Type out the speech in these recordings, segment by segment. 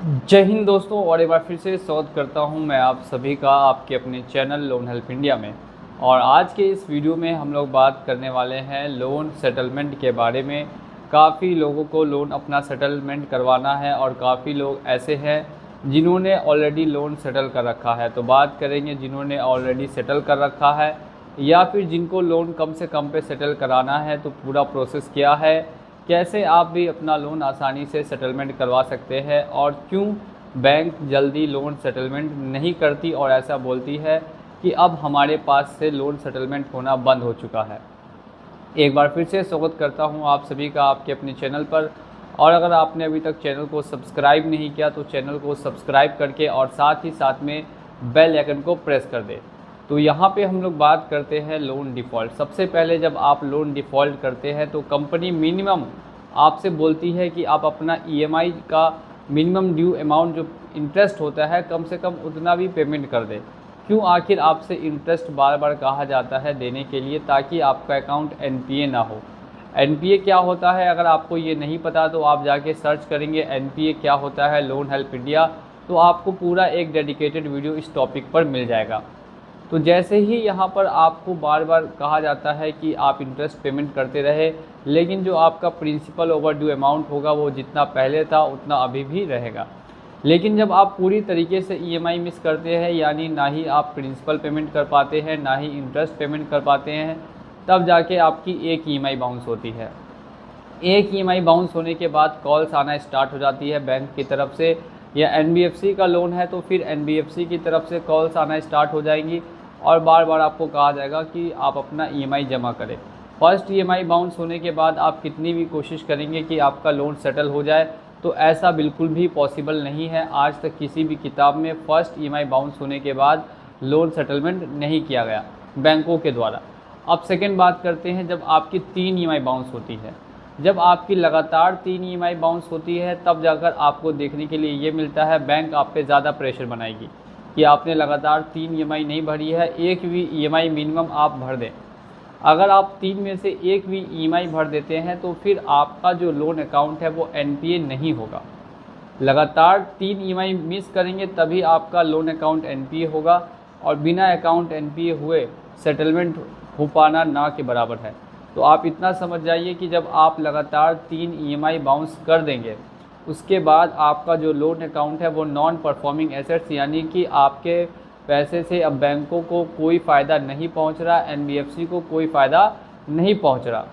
जय हिंद दोस्तों, और एक बार फिर से स्वागत करता हूं मैं आप सभी का आपके अपने चैनल लोन हेल्प इंडिया में। और आज के इस वीडियो में हम लोग बात करने वाले हैं लोन सेटलमेंट के बारे में। काफ़ी लोगों को लोन अपना सेटलमेंट करवाना है और काफ़ी लोग ऐसे हैं जिन्होंने ऑलरेडी लोन सेटल कर रखा है। तो बात करेंगे जिन्होंने ऑलरेडी सेटल कर रखा है या फिर जिनको लोन कम से कम पे सेटल कराना है, तो पूरा प्रोसेस क्या है, कैसे आप भी अपना लोन आसानी से सेटलमेंट करवा सकते हैं और क्यों बैंक जल्दी लोन सेटलमेंट नहीं करती और ऐसा बोलती है कि अब हमारे पास से लोन सेटलमेंट होना बंद हो चुका है। एक बार फिर से स्वागत करता हूं आप सभी का आपके अपने चैनल पर। और अगर आपने अभी तक चैनल को सब्सक्राइब नहीं किया तो चैनल को सब्सक्राइब करके और साथ ही साथ में बेल आइकन को प्रेस कर दें। तो यहाँ पे हम लोग बात करते हैं लोन डिफ़ॉल्ट। सबसे पहले जब आप लोन डिफ़ॉल्ट करते हैं तो कंपनी मिनिमम आपसे बोलती है कि आप अपना ईएमआई का मिनिमम ड्यू अमाउंट जो इंटरेस्ट होता है कम से कम उतना भी पेमेंट कर दें। क्यों आखिर आपसे इंटरेस्ट बार बार कहा जाता है देने के लिए? ताकि आपका अकाउंट एनपीए ना हो। एनपीए क्या होता है, अगर आपको ये नहीं पता तो आप जाके सर्च करेंगे एनपीए क्या होता है लोन हेल्प इंडिया, तो आपको पूरा एक डेडिकेटेड वीडियो इस टॉपिक पर मिल जाएगा। तो जैसे ही यहाँ पर आपको बार बार कहा जाता है कि आप इंटरेस्ट पेमेंट करते रहे, लेकिन जो आपका प्रिंसिपल ओवर ड्यू अमाउंट होगा वो जितना पहले था उतना अभी भी रहेगा। लेकिन जब आप पूरी तरीके से ईएमआई मिस करते हैं, यानी ना ही आप प्रिंसिपल पेमेंट कर पाते हैं ना ही इंटरेस्ट पेमेंट कर पाते हैं, तब जाके आपकी एक ईएमआई बाउंस होती है। एक ईएमआई बाउंस होने के बाद कॉल्स आना स्टार्ट हो जाती है बैंक की तरफ से, या एनबीएफसी का लोन है तो फिर एनबीएफसी की तरफ से कॉल्स आना स्टार्ट हो जाएंगी और बार बार आपको कहा जाएगा कि आप अपना ईएमआई जमा करें। फर्स्ट ईएमआई बाउंस होने के बाद आप कितनी भी कोशिश करेंगे कि आपका लोन सेटल हो जाए, तो ऐसा बिल्कुल भी पॉसिबल नहीं है। आज तक किसी भी किताब में फर्स्ट ईएमआई बाउंस होने के बाद लोन सेटलमेंट नहीं किया गया बैंकों के द्वारा। अब सेकेंड बात करते हैं, जब आपकी 3 ईएमआई बाउंस होती है। जब आपकी लगातार 3 ईएमआई बाउंस होती है तब जाकर आपको देखने के लिए ये मिलता है बैंक आप पे ज़्यादा प्रेशर बनाएगी कि आपने लगातार 3 ईएमआई नहीं भरी है, एक भी ईएमआई मिनिमम आप भर दें। अगर आप 3 में से एक भी ईएमआई भर देते हैं तो फिर आपका जो लोन अकाउंट है वो एनपीए नहीं होगा। लगातार 3 ईएमआई मिस करेंगे तभी आपका लोन अकाउंट एनपीए होगा, और बिना अकाउंट एनपीए हुए सेटलमेंट हो पाना ना के बराबर है। तो आप इतना समझ जाइए कि जब आप लगातार 3 ईएमआई बाउंस कर देंगे उसके बाद आपका जो लोन अकाउंट है वो नॉन परफॉर्मिंग एसेट्स, यानी कि आपके पैसे से अब बैंकों को कोई फ़ायदा नहीं पहुंच रहा, एनबीएफसी को कोई फ़ायदा नहीं पहुंच रहा।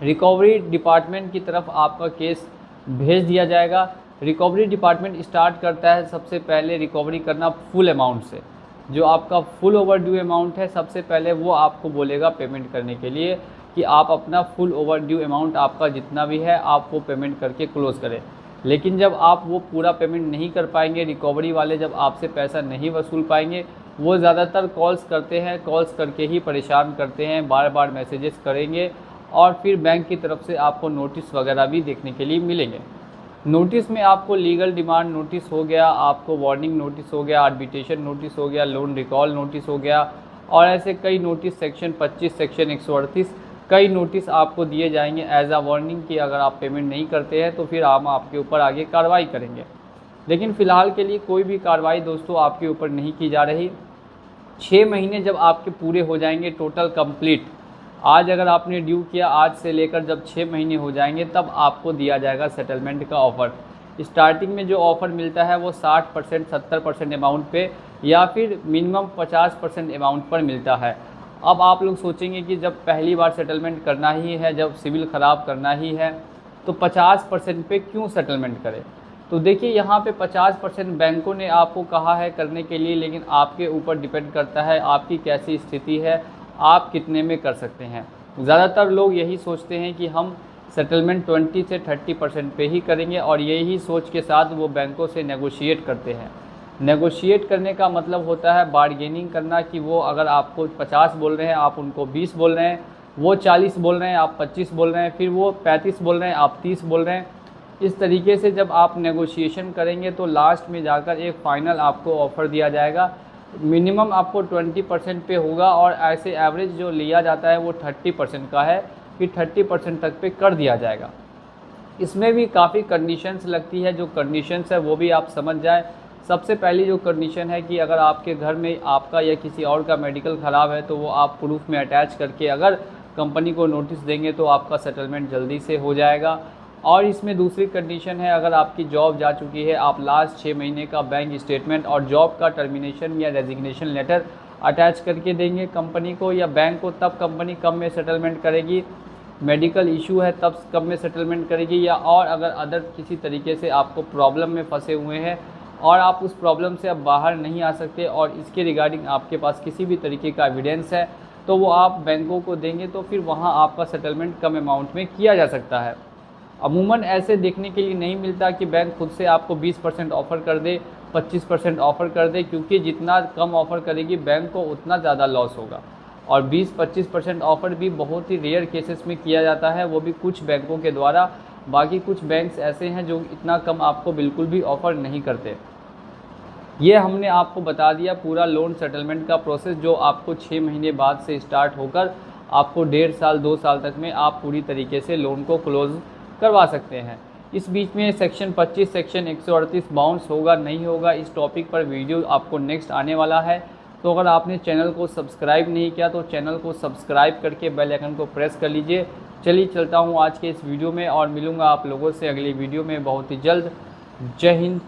रिकवरी डिपार्टमेंट की तरफ आपका केस भेज दिया जाएगा। रिकवरी डिपार्टमेंट स्टार्ट करता है सबसे पहले रिकवरी करना फुल अमाउंट से। जो आपका फुल ओवर ड्यू अमाउंट है सबसे पहले वो आपको बोलेगा पेमेंट करने के लिए कि आप अपना फुल ओवर ड्यू अमाउंट आपका जितना भी है आप वो पेमेंट करके क्लोज़ करें। लेकिन जब आप वो पूरा पेमेंट नहीं कर पाएंगे, रिकवरी वाले जब आपसे पैसा नहीं वसूल पाएंगे, वो ज़्यादातर कॉल्स करते हैं, कॉल्स करके ही परेशान करते हैं, बार बार मैसेजेस करेंगे और फिर बैंक की तरफ से आपको नोटिस वगैरह भी देखने के लिए मिलेंगे। नोटिस में आपको लीगल डिमांड नोटिस हो गया, आपको वार्निंग नोटिस हो गया, आर्बिट्रेशन नोटिस हो गया, लोन रिकॉल नोटिस हो गया, और ऐसे कई नोटिस सेक्शन 25 सेक्शन 138 कई नोटिस आपको दिए जाएंगे एज आ वार्निंग कि अगर आप पेमेंट नहीं करते हैं तो फिर हम आपके ऊपर आगे कार्रवाई करेंगे। लेकिन फ़िलहाल के लिए कोई भी कार्रवाई दोस्तों आपके ऊपर नहीं की जा रही। 6 महीने जब आपके पूरे हो जाएंगे टोटल कंप्लीट, आज अगर आपने ड्यू किया, आज से लेकर जब 6 महीने हो जाएंगे तब आपको दिया जाएगा सेटलमेंट का ऑफ़र। स्टार्टिंग में जो ऑफ़र मिलता है वो 60% 70% अमाउंट पे या फिर मिनिमम 50% अमाउंट पर मिलता है। अब आप लोग सोचेंगे कि जब पहली बार सेटलमेंट करना ही है, जब सिविल ख़राब करना ही है, तो 50% पे क्यों सेटलमेंट करें? तो देखिए यहाँ पे 50% बैंकों ने आपको कहा है करने के लिए, लेकिन आपके ऊपर डिपेंड करता है आपकी कैसी स्थिति है, आप कितने में कर सकते हैं। ज़्यादातर लोग यही सोचते हैं कि हम सेटलमेंट 20 से 30% पे ही करेंगे और यही सोच के साथ वो बैंकों से नेगोशिएट करते हैं। नेगोशिएट करने का मतलब होता है बार्गेनिंग करना, कि वो अगर आपको 50 बोल रहे हैं आप उनको 20 बोल रहे हैं, वो 40 बोल रहे हैं आप 25 बोल रहे हैं, फिर वो 35 बोल रहे हैं आप 30 बोल रहे हैं। इस तरीके से जब आप नेगोशिएशन करेंगे तो लास्ट में जाकर एक फ़ाइनल आपको ऑफ़र दिया जाएगा। मिनिमम आपको 20% पे होगा और ऐसे एवरेज जो लिया जाता है वो 30% का है कि 30% तक पे कर दिया जाएगा। इसमें भी काफ़ी कंडीशंस लगती है, जो कंडीशंस है वो भी आप समझ जाएं। सबसे पहली जो कंडीशन है कि अगर आपके घर में आपका या किसी और का मेडिकल ख़राब है तो वो आप प्रूफ में अटैच करके अगर कंपनी को नोटिस देंगे तो आपका सेटलमेंट जल्दी से हो जाएगा। और इसमें दूसरी कंडीशन है, अगर आपकी जॉब जा चुकी है, आप लास्ट 6 महीने का बैंक स्टेटमेंट और जॉब का टर्मिनेशन या रेजिग्नेशन लेटर अटैच करके देंगे कंपनी को या बैंक को, तब कंपनी कम में सेटलमेंट करेगी। मेडिकल इशू है तब कम में सेटलमेंट करेगी, या और अगर अदर किसी तरीके से आपको प्रॉब्लम में फंसे हुए हैं और आप उस प्रॉब्लम से अब बाहर नहीं आ सकते और इसके रिगार्डिंग आपके पास किसी भी तरीके का एविडेंस है तो वो आप बैंकों को देंगे, तो फिर वहाँ आपका सेटलमेंट कम अमाउंट में किया जा सकता है। अमूमन ऐसे देखने के लिए नहीं मिलता कि बैंक खुद से आपको 20% ऑफ़र कर दे, 25% ऑफ़र कर दे, क्योंकि जितना कम ऑफ़र करेगी बैंक को उतना ज़्यादा लॉस होगा। और 20-25% ऑफ़र भी बहुत ही रेयर केसेस में किया जाता है, वो भी कुछ बैंकों के द्वारा। बाकी कुछ बैंक्स ऐसे हैं जो इतना कम आपको बिल्कुल भी ऑफ़र नहीं करते। ये हमने आपको बता दिया पूरा लोन सेटलमेंट का प्रोसेस, जो आपको 6 महीने बाद से स्टार्ट होकर आपको 1.5 साल 2 साल तक में आप पूरी तरीके से लोन को क्लोज़ करवा सकते हैं। इस बीच में सेक्शन 25 सेक्शन 138 बाउंस होगा नहीं होगा, इस टॉपिक पर वीडियो आपको नेक्स्ट आने वाला है। तो अगर आपने चैनल को सब्सक्राइब नहीं किया तो चैनल को सब्सक्राइब करके बेल आइकन को प्रेस कर लीजिए। चलिए चलता हूँ आज के इस वीडियो में और मिलूँगा आप लोगों से अगली वीडियो में बहुत ही जल्द। जय हिंद।